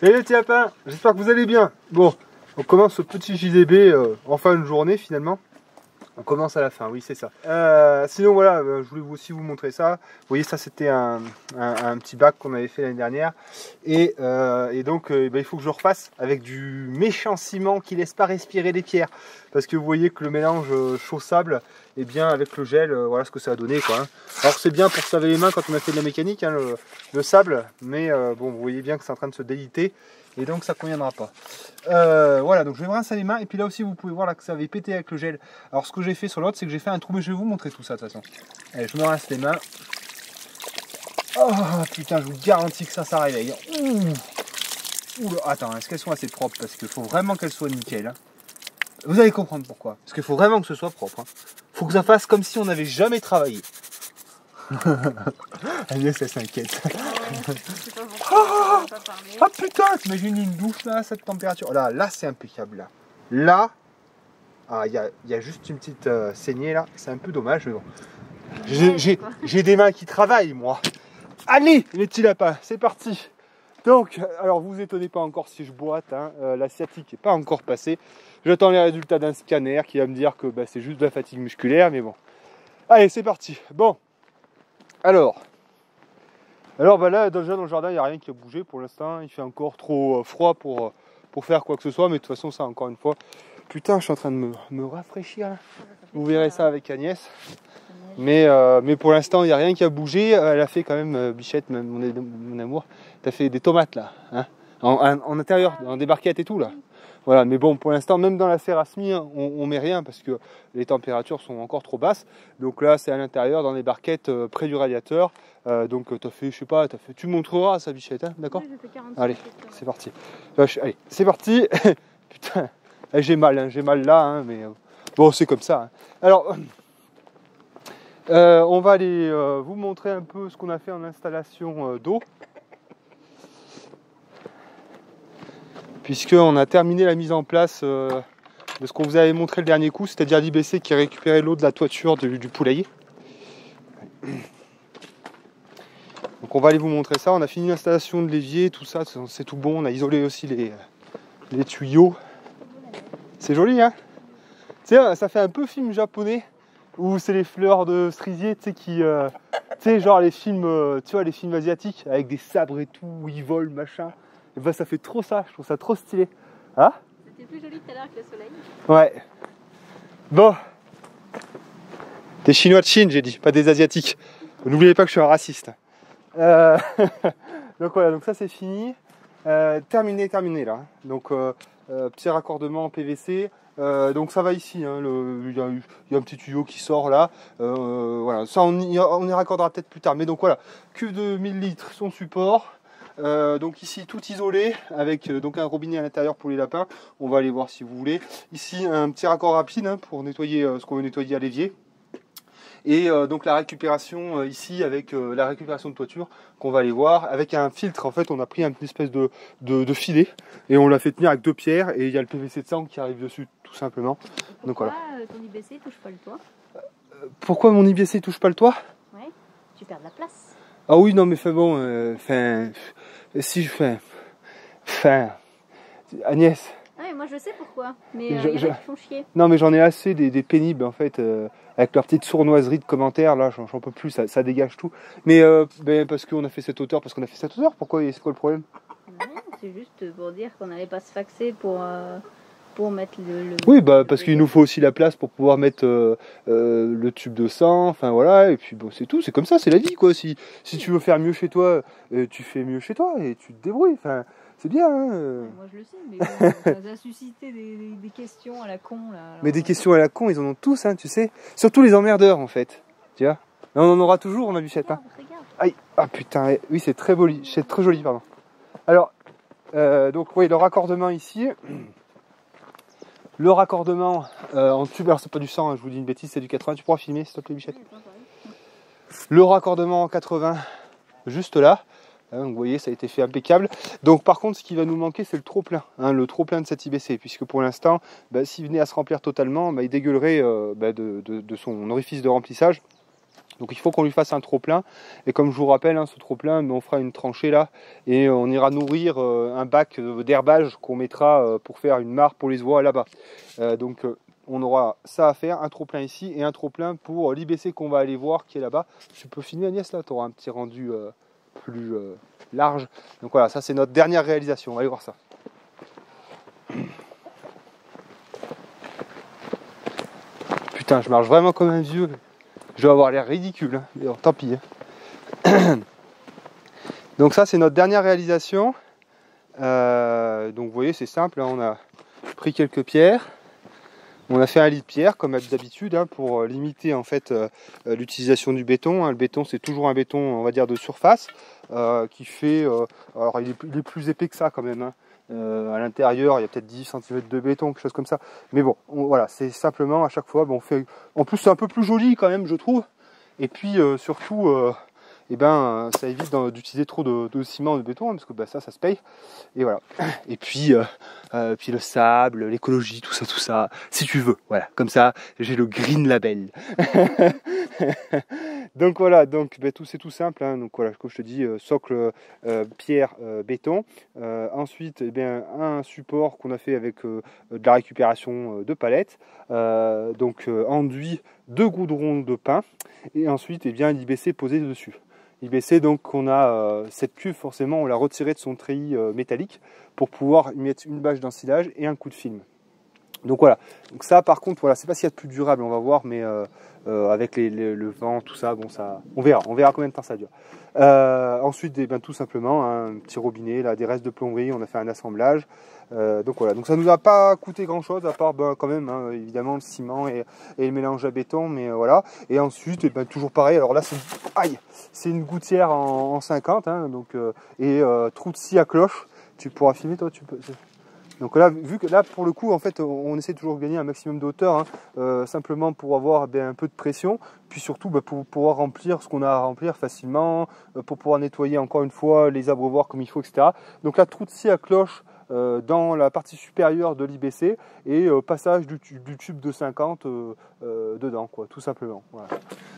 Salut les petits lapins, j'espère que vous allez bien. Bon, on commence ce petit JDB en fin de journée finalement. On commence à la fin, oui c'est ça. Sinon voilà, je voulais aussi vous montrer ça. Vous voyez ça c'était un petit bac qu'on avait fait l'année dernière. Et donc il faut que je refasse avec du méchant ciment qui laisse pas respirer les pierres. Parce que vous voyez que le mélange chaud-sable, et bien avec le gel, voilà ce que ça a donné quoi. Alors c'est bien pour se laver les mains quand on a fait de la mécanique, hein, le sable. Mais bon, vous voyez bien que c'est en train de se déliter. Et donc ça ne conviendra pas. Voilà, donc je vais me rincer les mains. Et puis là aussi vous pouvez voir là que ça avait pété avec le gel. Alors ce que j'ai fait sur l'autre, c'est que j'ai fait un trou. Mais je vais vous montrer tout ça de toute façon. Allez, je me rince les mains. Oh putain, je vous garantis que ça réveille. Ouh, attends, est-ce qu'elles sont assez propres? Parce qu'il faut vraiment qu'elles soient nickel. Hein. Vous allez comprendre pourquoi. Parce qu'il faut vraiment que ce soit propre. Hein. Faut que ça fasse comme si on n'avait jamais travaillé. Agnès, elle s'inquiète. Ah putain, t'imagines une douche là à cette température? Là c'est impeccable. Là, il y a juste une petite saignée là. C'est un peu dommage, mais bon. J'ai des mains qui travaillent, moi. Allez, les petits lapins, c'est parti. Donc, alors vous étonnez pas encore si je boite. Hein, la sciatique n'est pas encore passée. J'attends les résultats d'un scanner qui va me dire que c'est juste de la fatigue musculaire, mais bon. Allez, c'est parti. Bon. Alors là, déjà dans le jardin, il n'y a rien qui a bougé pour l'instant. Il fait encore trop froid pour faire quoi que ce soit. Mais de toute façon, ça, encore une fois, putain, je suis en train de me rafraîchir. Là. Vous verrez ça avec Agnès. Mais pour l'instant, il n'y a rien qui a bougé. Elle a fait quand même, Bichette, mon amour, tu as fait des tomates là. Hein, en intérieur, dans des barquettes et tout là. Voilà, mais bon, pour l'instant, même dans la serre à semis, on met rien parce que les températures sont encore trop basses. Donc là, c'est à l'intérieur, dans les barquettes, près du radiateur. Donc t'as fait, je sais pas, tu montreras ça, Bichette, hein, d'accord? Oui, allez, c'est parti. Allez, c'est parti. Putain, j'ai mal là, hein, mais bon, c'est comme ça. Hein. Alors, on va aller vous montrer un peu ce qu'on a fait en installation d'eau. Puisqu'on a terminé la mise en place de ce qu'on vous avait montré le dernier coup, c'est-à-dire l'IBC qui récupérait l'eau de la toiture du poulailler. Donc on va aller vous montrer ça. On a fini l'installation de l'évier, tout ça, c'est tout bon. On a isolé aussi les tuyaux. C'est joli, hein? Tu sais, ça fait un peu film japonais où c'est les fleurs de cerisier, tu sais, qui... tu sais, genre les films, tu vois, les films asiatiques avec des sabres et tout, où ils volent, machin. Et ça fait trop ça, je trouve ça trop stylé. Hein? C'était plus joli tout à l'heure que le soleil. Ouais. Bon. Des Chinois de Chine, j'ai dit, pas des Asiatiques. N'oubliez pas que je suis un raciste. Donc voilà, donc ça c'est fini. Terminé là. Donc petit raccordement en PVC. Donc ça va ici, hein, il y a un petit tuyau qui sort là. Voilà, ça on y raccordera peut-être plus tard. Mais donc voilà, cuve de 1000 litres, son support. Donc ici tout isolé avec donc un robinet à l'intérieur pour les lapins. On va aller voir si vous voulez. Ici un petit raccord rapide hein, pour nettoyer ce qu'on veut nettoyer à l'évier. Et donc la récupération ici avec la récupération de toiture qu'on va aller voir avec un filtre. En fait on a pris une espèce de filet et on l'a fait tenir avec deux pierres et il y a le PVC de sang qui arrive dessus tout simplement. Pourquoi donc voilà. Ton IBC touche pas le toit? Pourquoi mon IBC touche pas le toit? Ouais, tu perds de la place. Ah oui non mais fait bon, si je fais, Agnès. Ah mais moi je sais pourquoi, mais il y en a qui font chier. Non mais j'en ai assez des pénibles en fait, avec leur petite sournoiserie de commentaires, là j'en peux plus, ça dégage tout. Mais parce qu'on a fait cette hauteur, pourquoi, c'est quoi le problème? C'est juste pour dire qu'on n'allait pas se faxer pour mettre le... Oui parce qu'il nous faut aussi la place pour pouvoir mettre le tube de sang, enfin voilà, et puis bon c'est tout, c'est comme ça, c'est la vie quoi. Si tu veux faire mieux chez toi, tu fais mieux chez toi et tu te débrouilles, enfin... C'est bien, hein Moi je le sais, mais bon, ça a suscité des questions à la con, là. Alors... Mais des questions à la con, ils en ont tous, hein, tu sais. Surtout les emmerdeurs, en fait. Tu vois. Mais on en aura toujours, ma Bichette. Hein. Aïe, ah putain, oui, c'est très joli. C'est très joli, pardon. Alors, donc, oui, le raccordement ici. Le raccordement en tube, alors c'est pas du 100, hein, je vous dis une bêtise, c'est du 80. Tu pourras filmer, s'il te plaît, Bichette. Le raccordement en 80, juste là. Hein, vous voyez, ça a été fait impeccable. Donc par contre, ce qui va nous manquer, c'est le trop-plein. Hein, le trop-plein de cet IBC. Puisque pour l'instant, s'il venait à se remplir totalement, il dégueulerait de son orifice de remplissage. Donc il faut qu'on lui fasse un trop-plein. Et comme je vous rappelle, hein, ce trop-plein, on fera une tranchée là et on ira nourrir un bac d'herbage qu'on mettra pour faire une mare pour les oies là-bas. Donc on aura ça à faire, un trop-plein ici et un trop-plein pour l'IBC qu'on va aller voir qui est là-bas. Tu peux filmer Agnès là, tu auras un petit rendu plus large. Donc voilà, ça c'est notre dernière réalisation. On va aller voir ça. Putain, je marche vraiment comme un vieux. Je dois avoir l'air ridicule, hein. Mais tant pis. Hein. Donc ça c'est notre dernière réalisation. Donc vous voyez c'est simple, hein. On a pris quelques pierres. On a fait un lit de pierre comme d'habitude hein, pour limiter en fait l'utilisation du béton. Hein. Le béton c'est toujours un béton on va dire de surface qui fait, alors il est plus épais que ça quand même. Hein. À l'intérieur il y a peut-être 10 cm de béton, quelque chose comme ça. Mais bon, voilà, c'est simplement à chaque fois, on fait. En plus c'est un peu plus joli quand même je trouve. Et puis surtout, ça évite d'utiliser trop de ciment, de béton, hein, parce que ça se paye. Et voilà. Et puis le sable, l'écologie, tout ça, si tu veux. Voilà, comme ça, j'ai le Green Label. Donc voilà, tout c'est tout simple. Hein. Donc voilà, comme je te dis, socle, pierre, béton. Ensuite, un support qu'on a fait avec de la récupération de palettes. Enduit de goudron de pin. Et ensuite, l'IBC posé dessus. IBC, donc on a cette cuve, forcément, on l'a retirée de son treillis métallique pour pouvoir y mettre une bâche d'ensilage et un coup de film. Donc voilà, donc ça par contre, voilà, c'est pas ce qu'il y a de plus durable, on va voir, mais avec le vent, tout ça, on verra combien de temps ça dure. Ensuite, tout simplement, un petit robinet, là, des restes de plomberie, on a fait un assemblage. Donc voilà, donc ça nous a pas coûté grand chose, à part quand même, hein, évidemment, le ciment et le mélange à béton, mais voilà. Et ensuite, toujours pareil, alors là, c'est une gouttière en 50, hein, trou de scie à cloche. Tu pourras filmer, toi, tu peux. Donc là, vu que là, pour le coup, en fait, on essaie toujours de gagner un maximum de hauteur, hein, simplement pour avoir un peu de pression, puis surtout pour pouvoir remplir ce qu'on a à remplir facilement, pour pouvoir nettoyer encore une fois les abreuvoirs comme il faut, etc. Donc là, trou de scie à cloche dans la partie supérieure de l'IBC et passage du tube de 50 dedans, quoi, tout simplement. Voilà.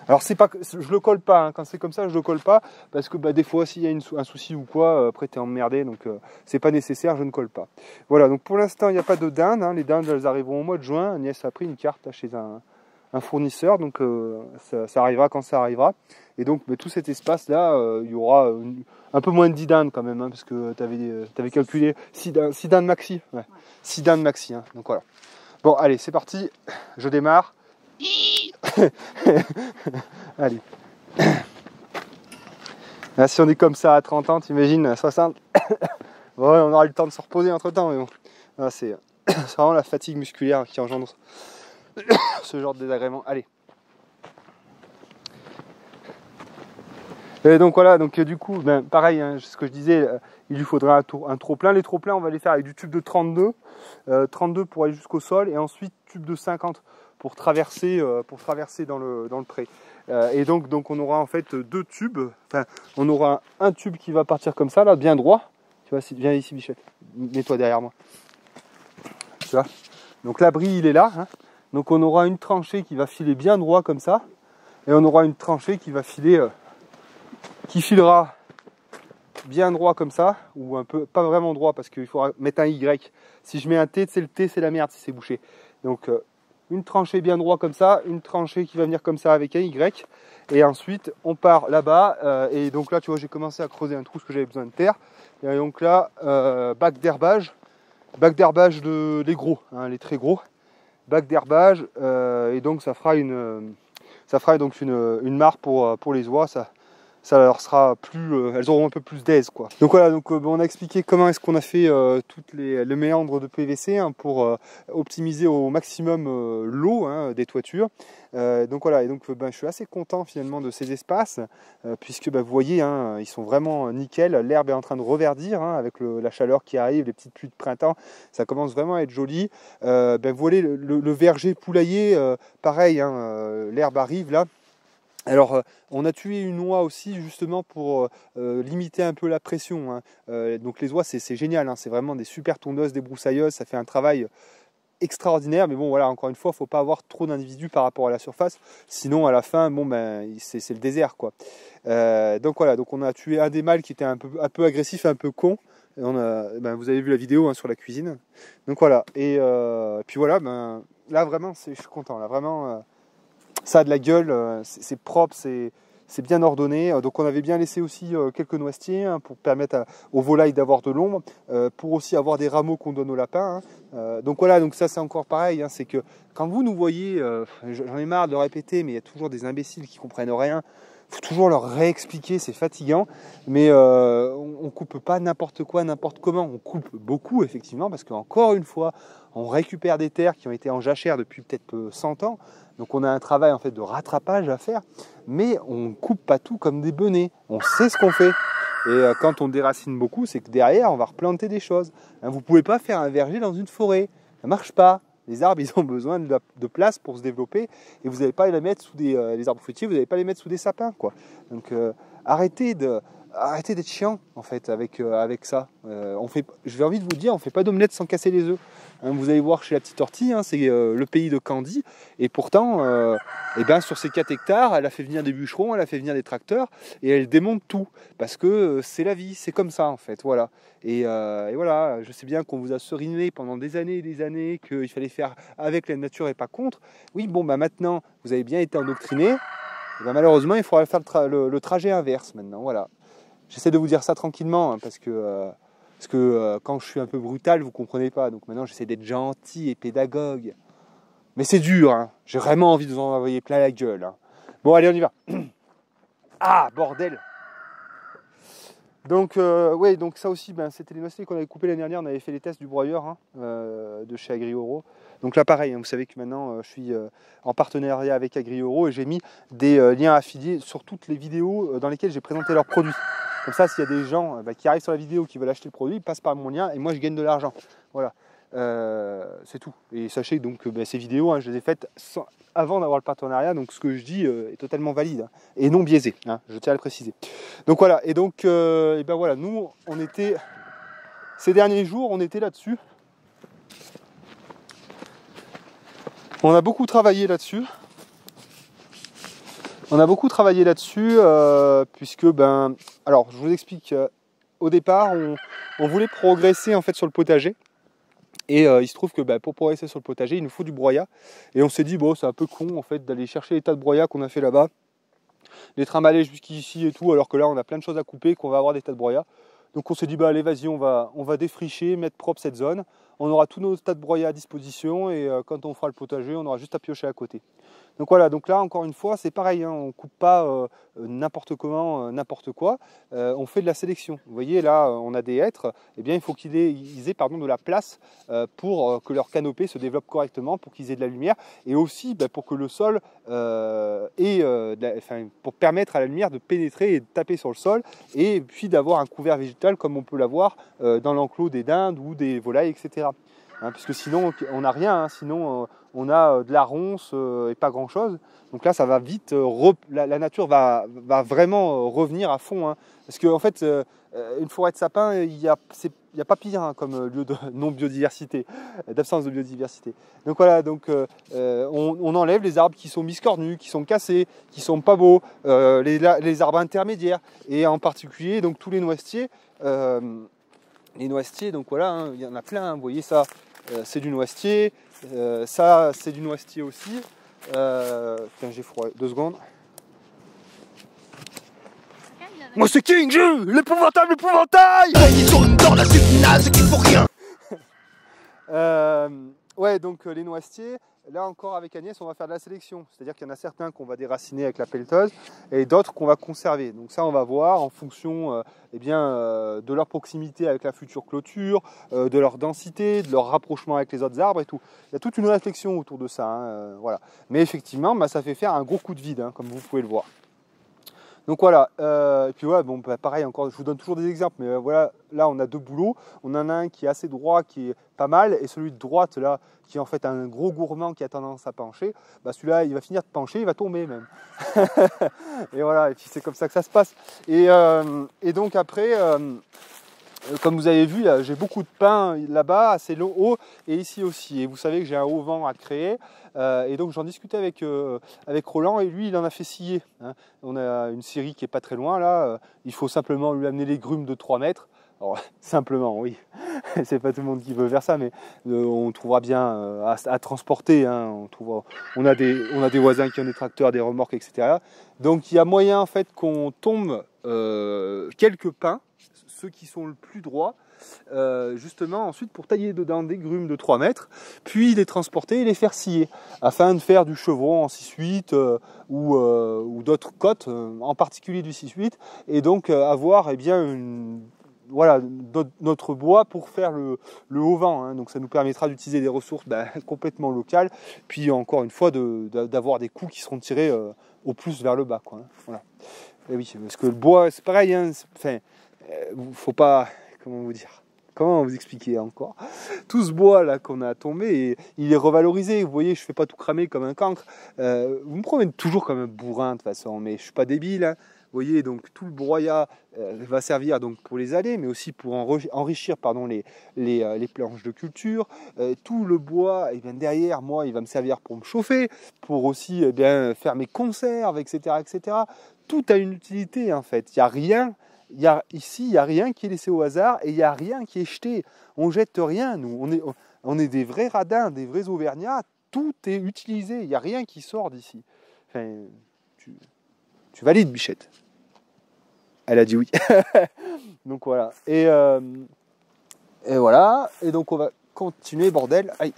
Alors je le colle pas, hein, quand c'est comme ça, je le colle pas parce que des fois s'il y a un souci ou quoi, après t'es emmerdé, donc c'est pas nécessaire, je ne colle pas. Voilà, donc pour l'instant il n'y a pas de dindes, hein, les dindes elles arriveront au mois de juin. Agnès a pris une carte là, chez un fournisseur, donc ça arrivera quand ça arrivera. Et donc tout cet espace là, il y aura un peu moins de 10 dindes quand même, hein, parce que tu avais calculé 6 dindes maxi. Ouais. 6 dindes maxi, hein, donc voilà. Bon allez, c'est parti, je démarre. Allez. Là, si on est comme ça à 30 ans, t'imagines, à 60. Bon, on aura le temps de se reposer entre temps, mais bon. Là, c'est vraiment la fatigue musculaire qui engendre ce genre de désagrément. Allez. Et donc voilà, du coup, pareil, hein, ce que je disais, il lui faudra un trop-plein. Les trop-pleins, on va les faire avec du tube de 32, 32 pour aller jusqu'au sol, et ensuite tube de 50 pour traverser dans le pré. Et donc on aura en fait deux tubes. Enfin, on aura un tube qui va partir comme ça, là, bien droit. Tu vois, viens ici, Bichette, mets-toi derrière moi. Tu vois. Donc l'abri, il est là. Hein. Donc on aura une tranchée qui va filer bien droit comme ça, et on aura une tranchée qui va filer, qui filera bien droit comme ça, ou un peu, pas vraiment droit parce qu'il faudra mettre un Y. Si je mets un T, le T c'est la merde si c'est bouché. Donc une tranchée bien droit comme ça, une tranchée qui va venir comme ça avec un Y, et ensuite on part là-bas, et donc là tu vois j'ai commencé à creuser un trou parce que j'avais besoin de terre, et donc là bac d'herbage les gros, hein, les très gros, bac d'herbage, et donc ça fera une mare pour les oies, ça leur sera plus, elles auront un peu plus d'aise, quoi. Donc voilà, on a expliqué comment est-ce qu'on a fait le méandre de PVC, hein, pour optimiser au maximum l'eau, hein, des toitures. Donc voilà, et je suis assez content finalement de ces espaces, puisque vous voyez, hein, ils sont vraiment nickel. L'herbe est en train de reverdir, hein, avec la chaleur qui arrive, les petites pluies de printemps, ça commence vraiment à être joli. Vous voyez le verger poulailler, pareil, hein, l'herbe arrive là. Alors, on a tué une oie aussi justement pour limiter un peu la pression, hein. Donc les oies c'est génial, hein, c'est vraiment des super tondeuses, des broussailleuses, ça fait un travail extraordinaire, mais bon voilà, encore une fois, il ne faut pas avoir trop d'individus par rapport à la surface, sinon à la fin, bon ben c'est le désert quoi. Donc voilà, donc on a tué un des mâles qui était un peu agressif, un peu con. Et vous avez vu la vidéo hein, sur la cuisine. Donc voilà, et puis voilà, là vraiment, je suis content, là vraiment, ça a de la gueule, c'est propre, c'est bien ordonné. Donc on avait bien laissé aussi quelques noisetiers hein, pour permettre aux volailles d'avoir de l'ombre, pour aussi avoir des rameaux qu'on donne aux lapins. Hein. Donc voilà, donc ça c'est encore pareil, hein, c'est que quand vous nous voyez, j'en ai marre de le répéter, mais il y a toujours des imbéciles qui comprennent rien. Il faut toujours leur réexpliquer, c'est fatigant, mais on coupe pas n'importe quoi, n'importe comment. On coupe beaucoup effectivement, parce qu'encore une fois, on récupère des terres qui ont été en jachère depuis peut-être 100 ans. Donc on a un travail en fait de rattrapage à faire, mais on ne coupe pas tout comme des benets. On sait ce qu'on fait. Et quand on déracine beaucoup, c'est que derrière, on va replanter des choses. Hein, vous ne pouvez pas faire un verger dans une forêt. Ça ne marche pas. Les arbres, ils ont besoin de place pour se développer. Et vous n'allez pas les mettre sous les arbres fruitiers, vous n'allez pas les mettre sous des sapins, quoi. Donc arrêtez d'être chiant en fait avec ça. J'ai envie de vous dire, on ne fait pas d'omelette sans casser les œufs. Hein, vous allez voir chez la petite ortie, hein, c'est le pays de Candy, et pourtant, sur ces 4 hectares, elle a fait venir des bûcherons, elle a fait venir des tracteurs, et elle démonte tout, parce que c'est la vie, c'est comme ça en fait, voilà. Et voilà, je sais bien qu'on vous a seriné pendant des années et des années, qu'il fallait faire avec la nature et pas contre. Oui, bon, maintenant, vous avez bien été endoctriné. Malheureusement, il faudra faire le trajet inverse maintenant. Voilà. J'essaie de vous dire ça tranquillement, hein, parce que quand je suis un peu brutal, vous ne comprenez pas. Donc maintenant, j'essaie d'être gentil et pédagogue. Mais c'est dur, hein. J'ai vraiment envie de vous en envoyer plein la gueule. Hein. Bon, allez, on y va. Ah, bordel. Donc, donc ça aussi, c'était les noisetiers qu'on avait coupés l'année dernière. On avait fait les tests du broyeur hein, de chez Agrioro. Donc là, pareil, hein, vous savez que maintenant, je suis en partenariat avec Agrioro et j'ai mis des liens affiliés sur toutes les vidéos dans lesquelles j'ai présenté leurs produits. Comme ça, s'il y a des gens qui arrivent sur la vidéo qui veulent acheter le produit, ils passent par mon lien et moi, je gagne de l'argent. Voilà, c'est tout. Et sachez donc que ces vidéos, hein, je les ai faites avant d'avoir le partenariat, donc ce que je dis est totalement valide hein, et non biaisé, hein, je tiens à le préciser. Donc voilà, et donc voilà, nous, on était, ces derniers jours, on était là-dessus. On a beaucoup travaillé là-dessus. Puisque, alors je vous explique, au départ, on voulait progresser en fait sur le potager. Et il se trouve que pour progresser sur le potager, il nous faut du broyat. Et on s'est dit, bon, c'est un peu con en fait d'aller chercher les tas de broyats qu'on a fait là-bas, les trimballer jusqu'ici et tout, alors que là, on a plein de choses à couper, qu'on va avoir des tas de broyats. Donc on s'est dit, allez, vas-y, on va défricher, mettre propre cette zone. On aura tous nos tas de broyats à disposition et quand on fera le potager, on aura juste à piocher à côté. Donc voilà, donc là encore une fois c'est pareil, hein, on ne coupe pas n'importe comment, n'importe quoi, on fait de la sélection. Vous voyez là on a des hêtres, eh bien il faut qu'ils aient de la place pour que leur canopée se développe correctement, pour qu'ils aient de la lumière et aussi pour que le sol pour permettre à la lumière de pénétrer et de taper sur le sol et puis d'avoir un couvert végétal comme on peut l'avoir dans l'enclos des dindes ou des volailles, etc. Hein, puisque sinon on n'a rien, hein, sinon on a de la ronce et pas grand chose. Donc là ça va vite, la nature va vraiment revenir à fond. Hein, parce qu'en fait une forêt de sapins, il n'y a pas pire hein, comme lieu de non-biodiversité, d'absence de biodiversité. Donc voilà, donc, on enlève les arbres qui sont biscornus, qui sont cassés, qui sont pas beaux, les arbres intermédiaires et en particulier donc tous les noisetiers. Les noisetiers, donc voilà, hein, il y en a plein, hein, vous voyez ça, c'est du noisetier, ça c'est du noisetier aussi. Putain, j'ai froid, 2 secondes. Moi c'est King Ju, l'épouvantable épouvantail. Ils sont dans la subnase qui faut rien. Ouais, donc les noisetiers, là encore avec Agnès, on va faire de la sélection. C'est-à-dire qu'il y en a certains qu'on va déraciner avec la pelleteuse et d'autres qu'on va conserver. Donc ça, on va voir en fonction de leur proximité avec la future clôture, de leur densité, de leur rapprochement avec les autres arbres et tout. Il y a toute une réflexion autour de ça. Hein, voilà. Mais effectivement, ça fait faire un gros coup de vide, hein, comme vous pouvez le voir. Donc voilà, et puis ouais, pareil, encore, je vous donne toujours des exemples, mais voilà, là on a 2 boulots, on en a un qui est assez droit, qui est pas mal, et celui de droite là, qui est en fait un gros gourmand qui a tendance à pencher, celui-là il va finir de pencher, il va tomber même. Et voilà, et puis c'est comme ça que ça se passe. Et donc après, comme vous avez vu, j'ai beaucoup de pins là-bas, assez haut, et ici aussi. Et vous savez que j'ai un auvent à créer. Et donc j'en discutais avec Roland, et lui il en a fait scier. Hein. On a une scierie qui est pas très loin là. Il faut simplement lui amener les grumes de 3 mètres. Alors, simplement, oui, c'est pas tout le monde qui veut faire ça, mais on trouvera bien à transporter. Hein. On a des voisins qui ont des tracteurs, des remorques, etc. Donc il y a moyen en fait qu'on tombe quelques pins, ceux qui sont le plus droits, justement ensuite pour tailler dedans des grumes de 3 mètres, puis les transporter et les faire scier, afin de faire du chevron en 6-8 ou d'autres cotes, en particulier du 6-8, et donc avoir eh bien voilà, notre bois pour faire le haut vent. Hein. Donc ça nous permettra d'utiliser des ressources complètement locales, puis encore une fois d'avoir des coups qui seront tirés au plus vers le bas. Quoi, hein. Voilà. Et oui, parce que le bois, c'est pareil, hein, faut pas, comment vous expliquer encore, tout ce bois là qu'on a tombé, il est revalorisé, vous voyez, je fais pas tout cramer comme un cancre, vous me prenez toujours comme un bourrin de toute façon, mais je suis pas débile, hein. Vous voyez, donc tout le broyat va servir donc pour les allées, mais aussi pour enrichir les planches de culture. Tout le bois, et bien derrière moi, il va me servir pour me chauffer, pour aussi faire mes conserves, etc., etc. Tout a une utilité en fait. Il y a rien. Ici, il n'y a rien qui est laissé au hasard et il n'y a rien qui est jeté. On ne jette rien, nous. On est des vrais radins, des vrais auvergnats. Tout est utilisé. Il n'y a rien qui sort d'ici. Enfin, tu valides, Bichette? Elle a dit oui. Donc voilà. Et voilà. Et donc on va continuer, bordel. Aïe.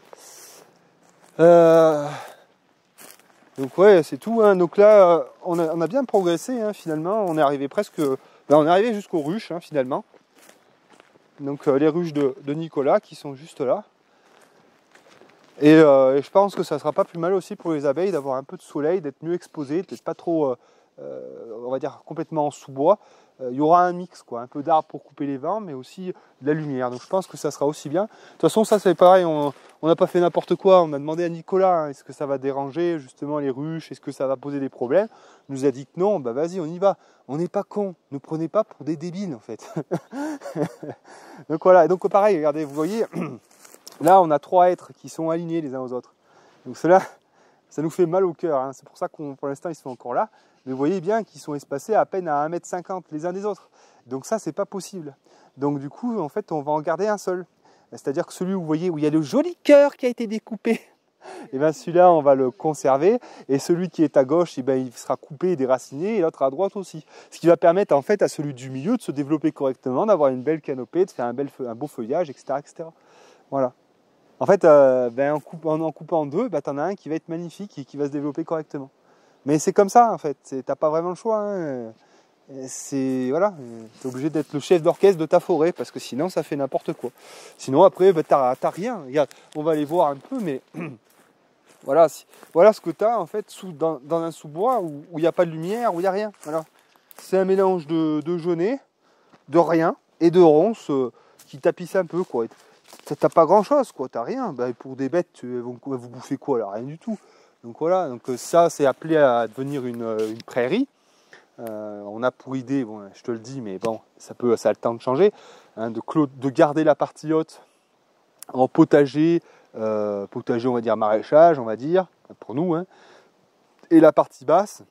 Donc ouais, c'est tout. Hein. Donc là, on a bien progressé hein, finalement. On est arrivé presque... on est arrivé jusqu'aux ruches hein, finalement. Donc les ruches de Nicolas qui sont juste là. Et je pense que ça sera pas plus mal aussi pour les abeilles d'avoir un peu de soleil, d'être mieux exposé, peut-être pas trop, on va dire complètement en sous-bois. Il y aura un mix, quoi, un peu d'arbres pour couper les vents, mais aussi de la lumière. Donc je pense que ça sera aussi bien. De toute façon, ça c'est pareil, on n'a pas fait n'importe quoi. On a demandé à Nicolas, hein, est-ce que ça va déranger justement les ruches, est-ce que ça va poser des problèmes. Il nous a dit que non, bah vas-y, on y va. On n'est pas cons, ne prenez pas pour des débiles en fait. Donc voilà, et donc pareil, regardez, vous voyez, là on a 3 êtres qui sont alignés les uns aux autres. Donc cela, ça nous fait mal au cœur. Hein. C'est pour ça qu'on, pour l'instant, ils sont encore là. Mais vous voyez bien qu'ils sont espacés à peine à 1,50 m les uns des autres. Donc ça, c'est pas possible. Donc du coup, en fait, on va en garder un seul. C'est-à-dire que celui où vous voyez où il y a le joli cœur qui a été découpé, et bien celui-là, on va le conserver. Et celui qui est à gauche, et bien, il sera coupé et déraciné, et l'autre à droite aussi. Ce qui va permettre en fait à celui du milieu de se développer correctement, d'avoir une belle canopée, de faire un beau feuillage, etc., etc. Voilà. En fait, en coupant en deux, tu en as un qui va être magnifique et qui va se développer correctement. Mais c'est comme ça en fait, t'as pas vraiment le choix. Hein. Voilà, t'es obligé d'être le chef d'orchestre de ta forêt parce que sinon ça fait n'importe quoi. Sinon après, t'as rien. Regarde, on va aller voir un peu, mais voilà ce que t'as en fait dans un sous-bois où il n'y a pas de lumière, où il n'y a rien. Voilà. C'est un mélange de genêts, de rien et de ronces qui tapissent un peu quoi. T'as pas grand chose quoi, t'as rien. Pour des bêtes, vous bouffez quoi là? Rien du tout. Donc voilà, donc ça c'est appelé à devenir une prairie. On a pour idée, bon, je te le dis, mais bon, ça a le temps de changer, hein, de garder la partie haute en potager, on va dire maraîchage, on va dire, pour nous, hein, et la partie basse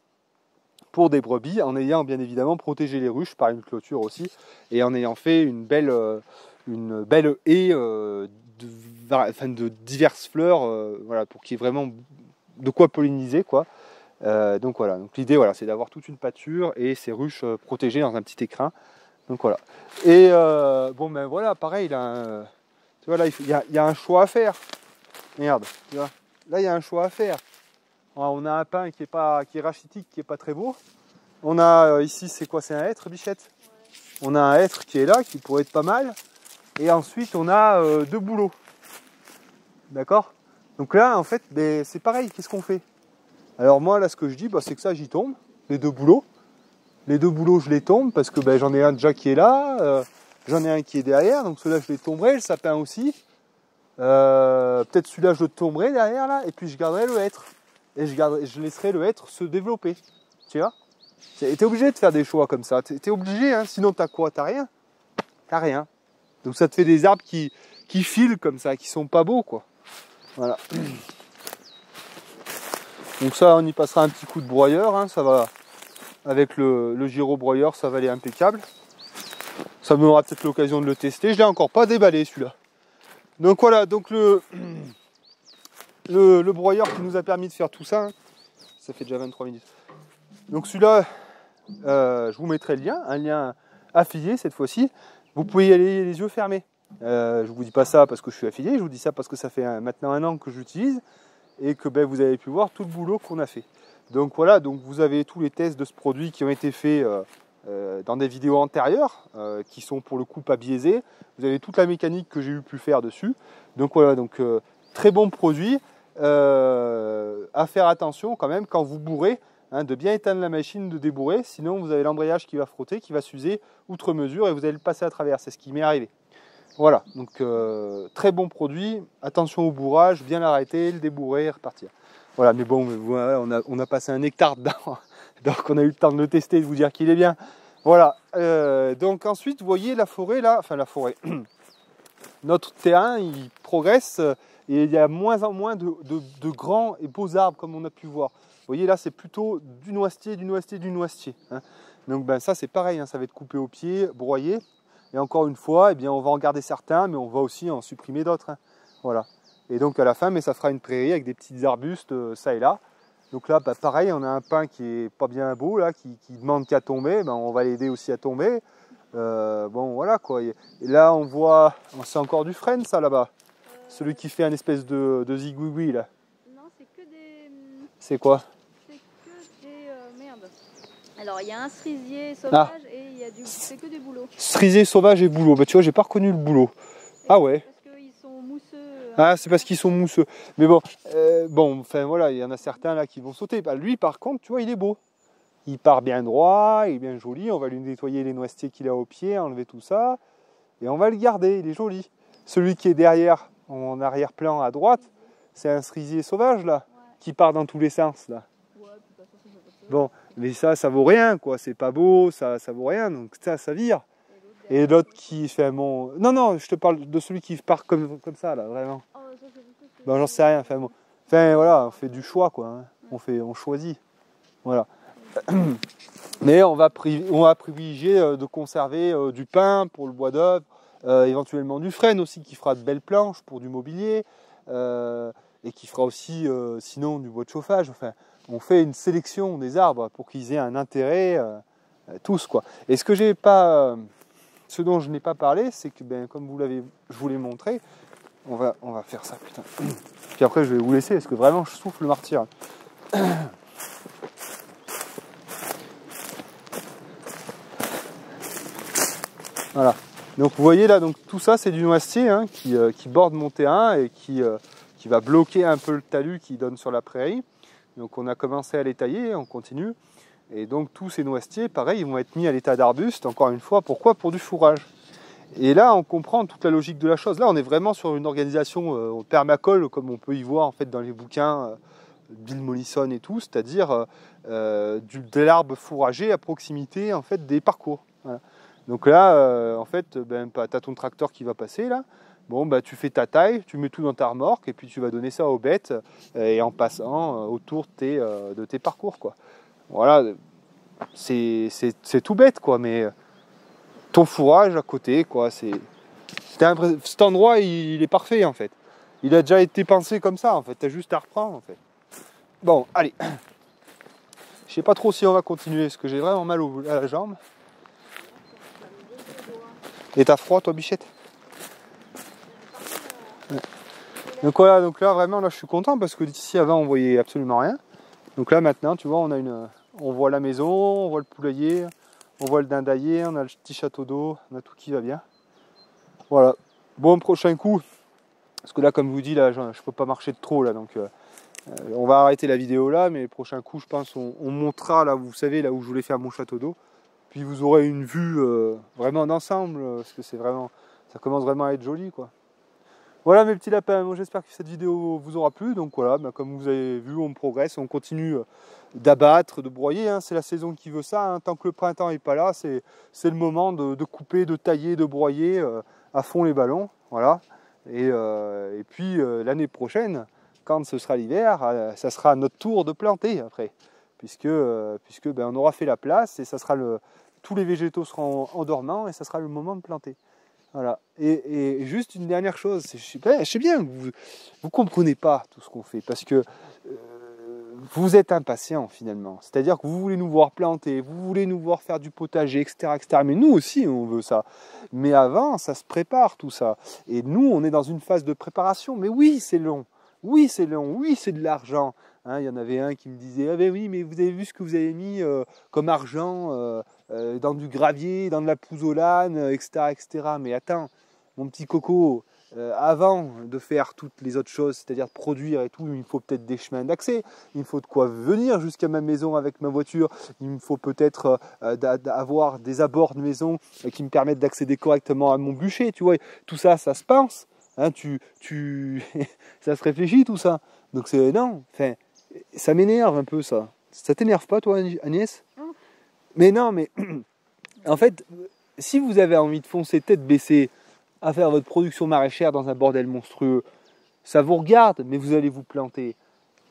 pour des brebis, en ayant bien évidemment protégé les ruches par une clôture aussi, et en ayant fait une belle haie de diverses fleurs, voilà, pour qu'il y ait vraiment de quoi polliniser quoi. Donc voilà, donc l'idée voilà, c'est d'avoir toute une pâture et ces ruches protégées dans un petit écrin. Donc voilà. Et voilà, pareil là, tu vois là il y a un choix à faire. Merde, tu vois. Là il y a un choix à faire. On a un pin qui est rachitique, qui est pas très beau. On a ici c'est quoi, c'est un hêtre, Bichette. On a un hêtre qui est là, qui pourrait être pas mal. Et ensuite on a 2 bouleaux. D'accord? Donc là en fait c'est pareil, qu'est-ce qu'on fait? Alors moi là ce que je dis c'est que ça j'y tombe, les 2 bouleaux. Les 2 bouleaux je les tombe parce que j'en ai un déjà qui est là, j'en ai un qui est derrière, donc ceux-là je les tomberai, le sapin aussi. Peut-être celui-là je le tomberai derrière là, et puis je garderai le hêtre. Et je laisserai le hêtre se développer. Tu vois? T'es obligé de faire des choix comme ça, t'es obligé, hein, sinon t'as quoi? T'as rien. T'as rien. Donc ça te fait des arbres qui filent comme ça, qui sont pas beaux, quoi. Voilà. Donc ça, on y passera un petit coup de broyeur, hein, ça va, avec le gyrobroyeur, ça va aller impeccable. Ça me donnera peut-être l'occasion de le tester. Je l'ai encore pas déballé celui-là. Donc voilà, donc le broyeur qui nous a permis de faire tout ça, hein, ça fait déjà 23 minutes. Donc celui-là, je vous mettrai le lien, un lien affilié cette fois-ci. Vous pouvez y aller les yeux fermés. Je vous dis pas ça parce que je suis affilié, je vous dis ça parce que ça fait maintenant 1 an que j'utilise et que vous avez pu voir tout le boulot qu'on a fait. Donc voilà, donc vous avez tous les tests de ce produit qui ont été faits dans des vidéos antérieures, qui sont pour le coup pas biaisées. Vous avez toute la mécanique que j'ai pu faire dessus. Donc voilà, donc très bon produit. À faire attention quand même quand vous bourrez, hein, de bien éteindre la machine, de débourrer, sinon vous avez l'embrayage qui va frotter, qui va s'user outre mesure et vous allez le passer à travers. C'est ce qui m'est arrivé. Voilà, donc très bon produit. Attention au bourrage, bien l'arrêter, le débourrer et repartir. Voilà, mais bon, voilà, on a passé 1 hectare dedans, donc on a eu le temps de le tester, de vous dire qu'il est bien. Voilà, donc ensuite, vous voyez la forêt là, enfin la forêt, notre terrain, il progresse et il y a moins en moins de grands et beaux arbres comme on a pu voir. Vous voyez là, c'est plutôt du noisetier, du noisetier, du noisetier. Hein. Donc ça c'est pareil, hein, ça va être coupé au pied, broyé. Et encore une fois, eh bien, on va en garder certains, mais on va aussi en supprimer d'autres. Hein. Voilà. Et donc à la fin, mais ça fera une prairie avec des petits arbustes ça et là. Donc là, pareil, on a un pin qui est pas bien beau, là, qui demande qu'à tomber. On va l'aider aussi à tomber. Bon, voilà quoi. Et là, on voit, c'est encore du frêne, ça là-bas. Celui qui fait un espèce de zigouigoui là. Non, c'est que des. C'est quoi? C'est que des. Merde. Alors, il y a un cerisier sauvage et il y a c'est que des bouleaux. Cerisier sauvage et bouleau. Bah, tu vois, j'ai pas reconnu le bouleau. Ah ouais. Parce qu'ils sont mousseux. Ah, c'est parce qu'ils sont mousseux. Mais bon, enfin voilà, il y en a certains là qui vont sauter. Bah, lui, par contre, tu vois, il est beau. Il part bien droit, il est bien joli. On va lui nettoyer les noisetiers qu'il a au pied, enlever tout ça. Et on va le garder, il est joli. Celui qui est derrière, en arrière-plan à droite, c'est un cerisier sauvage là, qui part dans tous les sens là. Bon, mais ça vaut rien quoi, c'est pas beau, ça vaut rien, donc ça vire. Et l'autre qui fait bon. Non, je te parle de celui qui part comme ça là, vraiment. Ben j'en sais rien, enfin voilà, on fait du choix quoi, hein. On choisit. Voilà. Mais on va privilégier de conserver du pin pour le bois d'œuvre, éventuellement du frêne aussi qui fera de belles planches pour du mobilier, et qui fera aussi sinon du bois de chauffage. Enfin, on fait une sélection des arbres pour qu'ils aient un intérêt tous quoi. Et ce dont je n'ai pas parlé, c'est que comme je vous l'ai montré, on va faire ça putain. Puis après je vais vous laisser parce que vraiment je souffle le martyr. Voilà. Donc vous voyez là, donc tout ça c'est du noisetier hein, qui borde mon terrain et qui va bloquer un peu le talus qui donne sur la prairie. Donc on a commencé à les tailler, on continue. Et donc tous ces noisetiers, pareil, ils vont être mis à l'état d'arbuste, encore une fois, pourquoi? Pour du fourrage. Et là on comprend toute la logique de la chose. Là on est vraiment sur une organisation au permacole, comme on peut y voir en fait dans les bouquins Bill Mollison et tout, c'est-à-dire de l'arbre fourragé à proximité en fait des parcours. Voilà. Donc là, en fait, tu as ton tracteur qui va passer là. Bon, tu fais ta taille, tu mets tout dans ta remorque et puis tu vas donner ça aux bêtes et en passant autour de tes parcours, quoi. Voilà, c'est tout bête, quoi, mais ton fourrage à côté, quoi, cet endroit, il est parfait, en fait. Il a déjà été pensé comme ça, en fait. Tu as juste à reprendre, en fait. Bon, allez. Je sais pas trop si on va continuer, parce que j'ai vraiment mal à la jambe. Et t'as froid toi Bichette? Ouais. Donc voilà, donc là vraiment là je suis content parce que d'ici avant on voyait absolument rien. Donc là maintenant tu vois on voit la maison, on voit le poulailler, on voit le dindalier, on a le petit château d'eau, on a tout qui va bien. Voilà. Bon prochain coup, parce que là comme je vous dis là je peux pas marcher de trop là donc on va arrêter la vidéo là, mais le prochain coup je pense on montrera là, vous savez là où je voulais faire mon château d'eau. Puis vous aurez une vue vraiment d'ensemble, parce que ça commence vraiment à être joli quoi. Voilà mes petits lapins, moi j'espère que cette vidéo vous aura plu. Donc voilà, comme vous avez vu, on progresse, on continue d'abattre, de broyer, hein. C'est la saison qui veut ça, hein. Tant que le printemps n'est pas là, c'est le moment de couper, de tailler, de broyer. à fond les ballons, voilà. Et puis l'année prochaine, quand ce sera l'hiver, ça sera à notre tour de planter après, puisque ben, on aura fait la place et ça sera tous les végétaux seront en dormant et ça sera le moment de planter. Voilà. Et juste une dernière chose, je sais bien que vous ne comprenez pas tout ce qu'on fait, parce que vous êtes impatient finalement. C'est-à-dire que vous voulez nous voir planter, vous voulez nous voir faire du potager, etc., etc. Mais nous aussi, on veut ça. Mais avant, ça se prépare tout ça. Et nous, on est dans une phase de préparation. Mais oui, c'est long. Oui, c'est long. Oui, c'est de l'argent. Hein, il y en avait un qui me disait « Ah ben oui, mais vous avez vu ce que vous avez mis comme argent dans du gravier, dans de la pouzzolane, etc., etc. » Mais attends, mon petit coco, avant de faire toutes les autres choses, c'est-à-dire de produire et tout, il me faut peut-être des chemins d'accès, il me faut de quoi venir jusqu'à ma maison avec ma voiture, il me faut peut-être avoir des abords de maison qui me permettent d'accéder correctement à mon bûcher, tu vois, tout ça, ça se pense, hein, ça se réfléchit tout ça, donc c'est non, enfin, ça m'énerve un peu ça. Ça t'énerve pas toi Agnès? Mais non, mais en fait, si vous avez envie de foncer tête baissée à faire votre production maraîchère dans un bordel monstrueux, ça vous regarde, mais vous allez vous planter.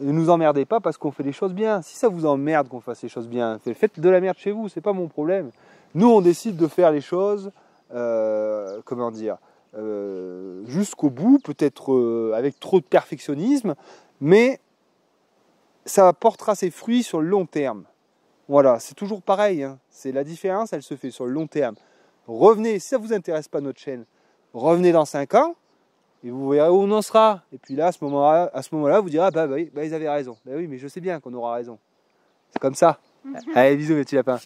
Ne nous emmerdez pas parce qu'on fait les choses bien. Si ça vous emmerde qu'on fasse les choses bien, faites de la merde chez vous, c'est pas mon problème. Nous, on décide de faire les choses, jusqu'au bout, peut-être avec trop de perfectionnisme, mais ça portera ses fruits sur le long terme. Voilà, c'est toujours pareil, hein. C'est la différence, elle se fait sur le long terme. Revenez, si ça ne vous intéresse pas notre chaîne, revenez dans 5 ans et vous verrez où on en sera. Et puis là, à ce moment-là, vous direz, bah oui, ils avaient raison. Bah oui, mais je sais bien qu'on aura raison. C'est comme ça. Allez, bisous mes petits lapins.